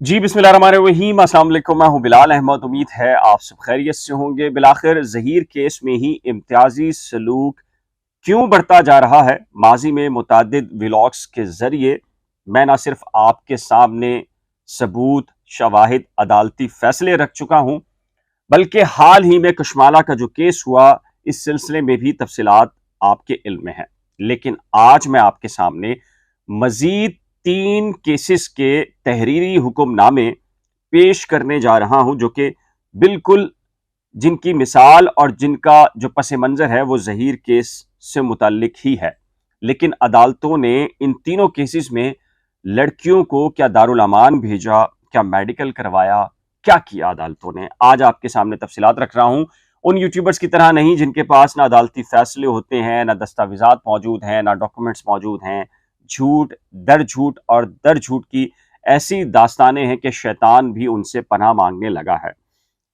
जी बिस्मिल्लाहिर्रहमानिर्रहीम, अस्सलाम वालेकुम। मैं हूं बिलाल अहमद। उम्मीद है आप सब खैरियत से होंगे। बिलाखिर ज़हीर केस में ही इम्तियाजी सलूक क्यों बढ़ता जा रहा है। माजी में मुतादिद व्लॉग्स के ज़रिए मैं ना सिर्फ आपके सामने सबूत, शवाहिद, अदालती फैसले रख चुका हूं, बल्कि हाल ही में कशमाला का जो केस हुआ, इस सिलसिले में भी तफसीलात आपके इल्म में है। लेकिन आज मैं आपके सामने मजीद 3 केसेस के तहरीरी हुक्मनामे पेश करने जा रहा हूं, जो कि बिल्कुल जिनकी मिसाल और जिनका जो पस मंज़र है वो ज़हीर केस से मुताल्लिक ही है। लेकिन अदालतों ने इन तीनों केसेस में लड़कियों को क्या दारुल अमान भेजा, क्या मेडिकल करवाया, क्या किया अदालतों ने, आज आपके सामने तफसीलात रख रहा हूं। उन यूट्यूबर्स की तरह नहीं जिनके पास ना अदालती फैसले होते हैं, ना दस्तावेजात मौजूद हैं, ना डॉक्यूमेंट्स मौजूद हैं। झूठ दर झूठ और दर झूठ की ऐसी दास्तानें हैं कि शैतान भी उनसे पनाह मांगने लगा है।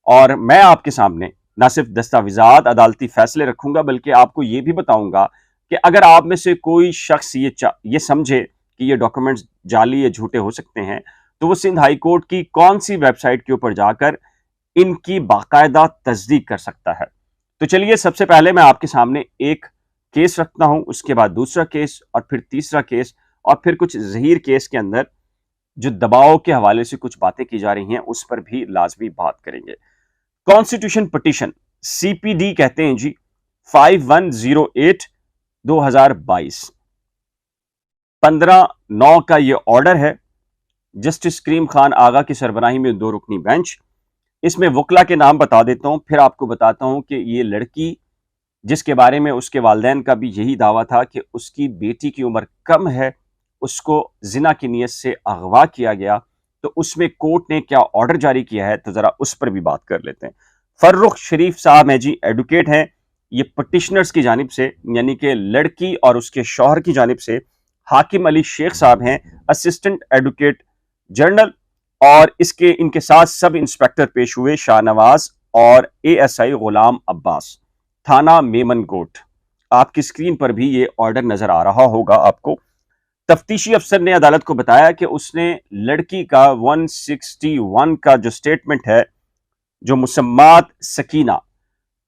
और मैं आपके सामने ना सिर्फ दस्तावेजात, अदालती फैसले रखूंगा, बल्कि आपको ये भी बताऊंगा कि अगर आप में से कोई शख्स ये समझे कि ये डॉक्यूमेंट्स जाली या झूठे हो सकते हैं, तो वो सिंध हाई कोर्ट की कौन सी वेबसाइट के ऊपर जाकर इनकी बाकायदा तस्दीक कर सकता है। तो चलिए, सबसे पहले मैं आपके सामने एक केस रखता हूं, उसके बाद दूसरा केस, और फिर तीसरा केस, और फिर कुछ ज़हीर केस के अंदर जो दबाव के हवाले से कुछ बातें की जा रही हैं उस पर भी लाजमी बात करेंगे। कॉन्स्टिट्यूशन पिटीशन, सीपीडी कहते हैं जी, 5108/2022, 15/9 का ये ऑर्डर है। जस्टिस करीम खान आगा की सरबराही में 2 रुकनी बेंच। इसमें वकला के नाम बता देता हूं, फिर आपको बताता हूं कि ये लड़की जिसके बारे में उसके वालिदैन का भी यही दावा था कि उसकी बेटी की उम्र कम है, उसको जिना की नीयत से अगवा किया गया, तो उसमें कोर्ट ने क्या ऑर्डर जारी किया है, तो जरा उस पर भी बात कर लेते हैं। फर्रुख शरीफ साहब हैं जी, एडवोकेट हैं। ये पटिशनर्स की जानिब से, यानी कि लड़की और उसके शौहर की जानिब से, हाकिम अली शेख साहब हैं, असिस्टेंट एडवोकेट जनरल, और इनके साथ सब इंस्पेक्टर पेश हुए शाहनवाज और एएसआई गुलाम अब्बास, थाना मेमन कोट। आपकी स्क्रीन पर भी ये ऑर्डर नजर आ रहा होगा आपको। तफ्तीशी अफसर ने अदालत को बताया कि उसने लड़की का 161 का जो स्टेटमेंट है, जो मुसम्मात सकीना,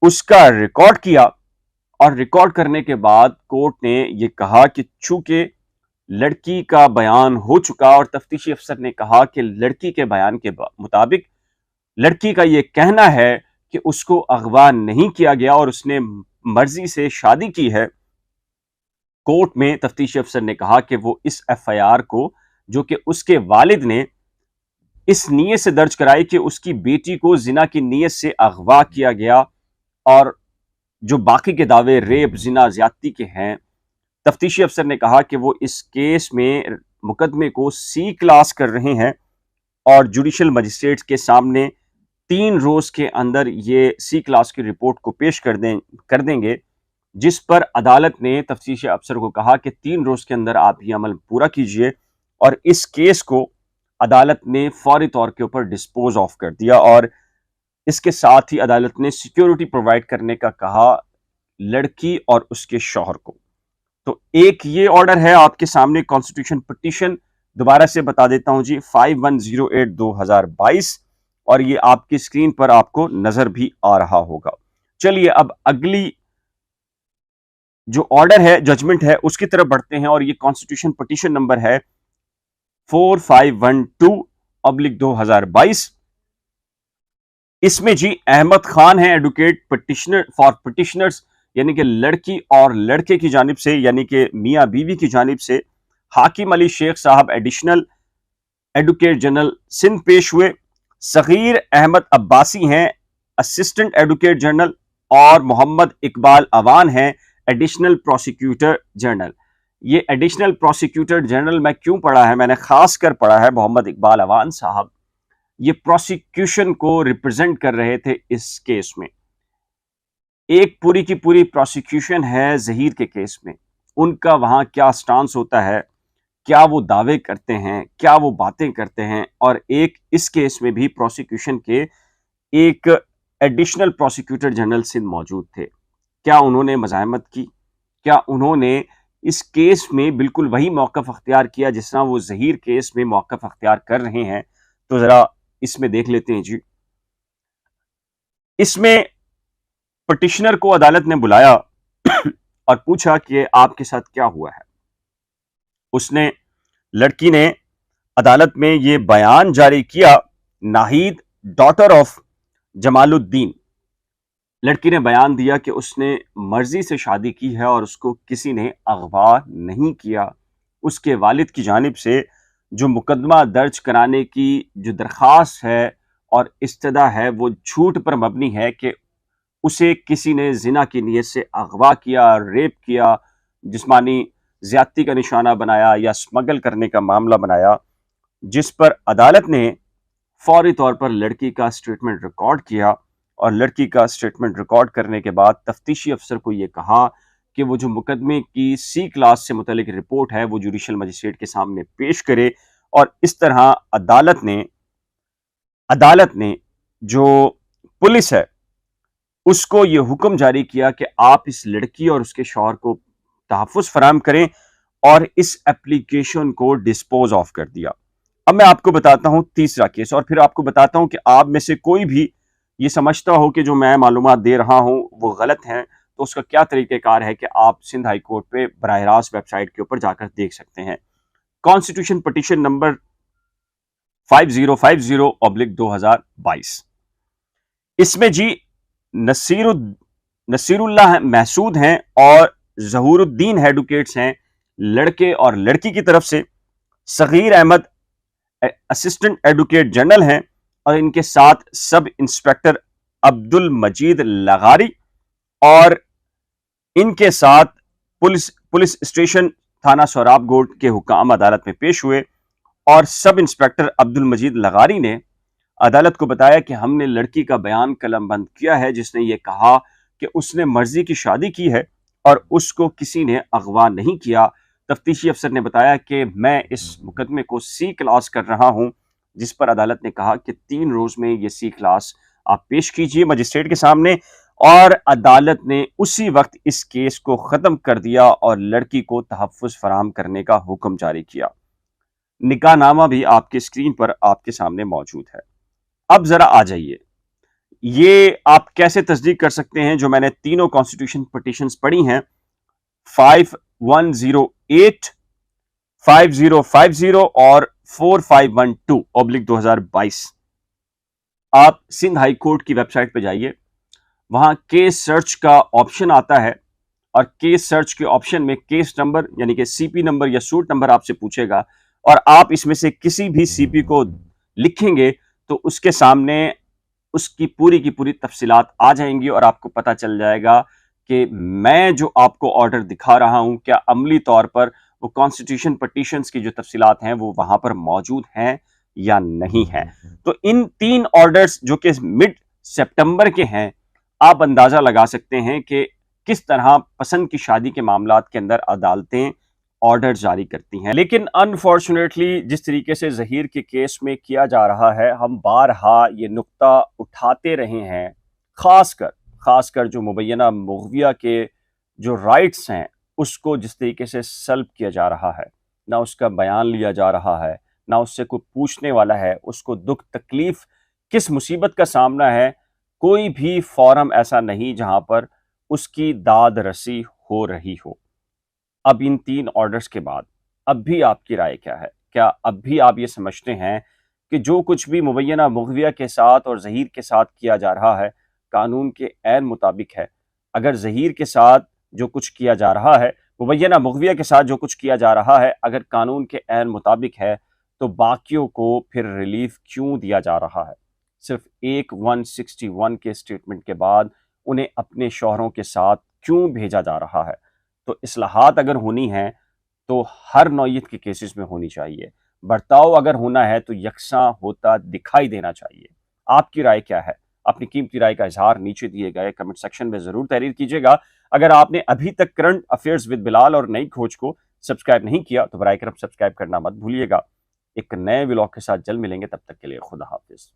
उसका रिकॉर्ड किया, और रिकॉर्ड करने के बाद कोर्ट ने यह कहा कि चूंकि लड़की का बयान हो चुका, और तफ्तीशी अफसर ने कहा कि लड़की के बयान के मुताबिक लड़की का यह कहना है कि उसको अगवा नहीं किया गया और उसने मर्जी से शादी की है। कोर्ट में तफ्तीशी अफसर ने कहा कि वो इस एफआईआर को, जो कि उसके वालिद ने इस नीयत से दर्ज कराई कि उसकी बेटी को जिना की नीयत से अगवा किया गया, और जो बाकी के दावे रेप, जिना, ज्यादती के हैं, तफ्तीशी अफसर ने कहा कि वो इस केस में मुकदमे को सी क्लास कर रहे हैं, और जुडिशल मजिस्ट्रेट के सामने 3 रोज के अंदर ये सी क्लास की रिपोर्ट को पेश कर देंगे, जिस पर अदालत ने तफ्तीशी अफसर को कहा कि 3 रोज के अंदर आप ये अमल पूरा कीजिए, और इस केस को अदालत ने फौरी तौर के ऊपर डिस्पोज ऑफ कर दिया। और इसके साथ ही अदालत ने सिक्योरिटी प्रोवाइड करने का कहा लड़की और उसके शौहर को। तो एक ये ऑर्डर है आपके सामने, कॉन्स्टिट्यूशन पिटीशन, दोबारा से बता देता हूं जी, 5108/2022, और ये आपकी स्क्रीन पर आपको नजर भी आ रहा होगा। चलिए, अब अगली जो ऑर्डर है, जजमेंट है, उसकी तरफ बढ़ते हैं, और ये कॉन्स्टिट्यूशन पिटीशन नंबर है 4512/2022। इसमें जी अहमद खान है एडवोकेट पिटिशनर फॉर पिटिशनर्स, यानी कि लड़की और लड़के की जानिब से, यानी कि मियां बीवी की जानिब से। हाकिम अली शेख साहब एडिशनल एडवोकेट जनरल सिंध पेश हुए। सगीर अहमद अब्बासी हैं असिस्टेंट एडवोकेट जनरल, और मोहम्मद इकबाल अवान हैं एडिशनल प्रोसिक्यूटर जनरल। ये एडिशनल प्रोसिक्यूटर जनरल मैं क्यों पढ़ा है, मैंने खास कर पढ़ा है, मोहम्मद इकबाल अवान साहब ये प्रोसिक्यूशन को रिप्रेजेंट कर रहे थे इस केस में। एक पूरी की पूरी प्रोसिक्यूशन है ज़हीर के केस में, उनका वहां क्या स्टांस होता है, क्या वो दावे करते हैं, क्या वो बातें करते हैं, और एक इस केस में भी प्रोसिक्यूशन के एक एडिशनल प्रोसिक्यूटर जनरल सिंध मौजूद थे। क्या उन्होंने मज़ाहमत की, क्या उन्होंने इस केस में बिल्कुल वही मौक़िफ़ अख्तियार किया जिस तरह वो ज़हीर केस में मौक़िफ़ अख्तियार कर रहे हैं। تو ذرا اس میں دیکھ لیتے ہیں جی. اس میں پٹیشنر کو عدالت نے بلایا اور پوچھا کہ آپ کے ساتھ کیا ہوا ہے. اس نے لڑکی نے عدالت میں یہ بیان جاری کیا. ناہید ڈاٹر آف جمال الدین، لڑکی نے بیان دیا کہ اس نے مرضی سے شادی کی ہے اور اس کو کسی نے اغوا نہیں کیا. اس کے والد کی جانب سے جو مقدمہ درج کرانے کی جو درخواست ہے اور استدعا ہے وہ جھوٹ پر مبنی ہے کہ اسے کسی نے زنا کی نیت سے اغوا کیا، ریپ کیا، جسمانی زیادتی کا نشانہ بنایا یا اسمگل کرنے کا معاملہ بنایا، جس پر عدالت نے فوری طور پر لڑکی کا سٹیٹمنٹ ریکارڈ کیا. اور لڑکی کا سٹیٹمنٹ ریکارڈ کرنے کے بعد تفتیشی افسر کو یہ کہا کہ وہ جو مقدمے کی سی کلاس سے متعلق رپورٹ ہے وہ جوڈیشل مجسٹریٹ کے سامنے پیش کرے. اور اس طرح عدالت نے جو پولیس ہے اس کو یہ حکم جاری کیا کہ آپ اس لڑکی اور اس کے شوہر کو تحفظ فراہم کریں اور اس اپلیکیشن کو ڈسپوز آف کر دیا. اب میں آپ کو بتاتا ہوں تیسرا کیس، اور پھر آپ کو بتاتا ہوں کہ آپ میں سے کوئی بھی یہ سمجھتا ہو کہ جو میں معلومات دے رہا ہوں وہ غلط ہیں تو اس کا کیا طریقہ کار ہے کہ آپ سندھ ہائی کورٹ پہ براہ راست ویب سائٹ کے اوپر جا کر دیکھ سکتے ہیں. Constitution petition number 5050/2022. اس میں جی نصیر اللہ محسود ہیں اور ظہور الدین ایڈوکیٹس ہیں لڑکے اور لڑکی کی طرف سے. صغیر احمد اسسٹنٹ ایڈوکیٹ جنرل ہیں اور ان کے ساتھ سب انسپیکٹر عبد المجید لغاری اور ان کے ساتھ پولیس اسٹیشن تھانہ سوراب گوٹ کے حکام عدالت میں پیش ہوئے. اور سب انسپیکٹر عبد المجید لغاری نے عدالت کو بتایا کہ ہم نے لڑکی کا بیان قلم بند کیا ہے جس نے یہ کہا کہ اس نے مرضی کی شادی کی ہے اور اس کو کسی نے اغوا نہیں کیا. تفتیشی افسر نے بتایا کہ میں اس مقدمے کو سی کلاس کر رہا ہوں، جس پر عدالت نے کہا کہ 3 روز میں یہ سی کلاس آپ پیش کیجئے مجسٹریٹ کے سامنے. اور عدالت نے اسی وقت اس کیس کو ختم کر دیا اور لڑکی کو تحفظ فراہم کرنے کا حکم جاری کیا. نکاح نامہ بھی آپ کے اسکرین پر آپ کے سامنے موجود ہے. اب ذرا آ جائیے، یہ آپ کیسے تصدیق کر سکتے ہیں جو میں نے تینوں کانسٹیٹیوشن پٹیشنز پڑھی ہیں 5108 5050 اور 4512/2022. آپ سندھ ہائی کورٹ کی ویب سائٹ پہ جائیے، وہاں کیس سرچ کا آپشن آتا ہے اور کیس سرچ کے آپشن میں کیس نمبر یعنی کہ سی پی نمبر یا سوٹ نمبر آپ سے پوچھے گا اور آپ اس میں سے کسی بھی سی پی کو لکھیں گے تو اس کے سامنے اس کی پوری تفصیلات آ جائیں گی اور آپ کو پتہ چل جائے گا کہ میں جو آپ کو آرڈر دکھا رہا ہوں کیا عملی طور پر وہ کانسٹیٹیوشن پٹیشنز کی جو تفصیلات ہیں وہ وہاں پر موجود ہیں یا نہیں ہیں. تو ان 3 آرڈرز جو کہ مڈ سپٹمبر کے ہیں، آپ اندازہ لگا سکتے ہیں کہ کس طرح پسند کی شادی کے معاملات کے اندر عدالتیں آرڈر جاری کرتی ہیں. لیکن انفارچونیٹلی جس طریقے سے ظہیر کے کیس میں کیا جا رہا ہے، ہم بارہا یہ نقطہ اٹھاتے رہے ہیں، خاص کر جو مبینہ مغویہ کے جو رائٹس ہیں اس کو جس طریقے سے سلب کیا جا رہا ہے، نہ اس کا بیان لیا جا رہا ہے، نہ اس سے کوئی پوچھنے والا ہے، اس کو دکھ تکلیف کس مصیبت کا سامنا ہے. کوئی بھی فورم ایسا نہیں جہاں پر اس کی داد رسی ہو رہی ہو. اب ان 3 آرڈرز کے بعد اب بھی آپ کی رائے کیا ہے؟ کیا اب بھی آپ یہ سمجھتے ہیں کہ جو کچھ بھی مبینہ مغویہ کے ساتھ اور ظہیر کے ساتھ کیا جا رہا ہے قانون کے عین مطابق ہے؟ اگر ظہیر کے ساتھ جو کچھ کیا جا رہا ہے، مبینہ مغویہ کے ساتھ جو کچھ کیا جا رہا ہے اگر قانون کے عین مطابق ہے تو باقیوں کو پھر ریلیف کیوں دیا جا رہا ہے؟ صرف ایک 161 کے سٹیٹمنٹ کے بعد انہیں اپنے شوہروں کے ساتھ کیوں بھیجا جا رہا ہے؟ تو اصلاحات اگر ہونی ہیں تو ہر نوعیت کے کیسز میں ہونی چاہیے. برتاؤ اگر ہونا ہے تو یکساں ہوتا دکھائی دینا چاہیے. آپ کی رائے کیا ہے؟ اپنی قیمتی رائے کا اظہار نیچے دیے گئے کمنٹ سیکشن میں ضرور تحریر کیجیے گا. اگر آپ نے ابھی تک کرنٹ افیئرز ود بلال اور نئی کھوج کو سبسکرائب نہیں کیا تو براہ کرم سبسکرائب کرنا مت بھولیے گا. ایک نئے ولاگ کے ساتھ جلد ملیں گے، تب تک کے لیے خدا حافظ.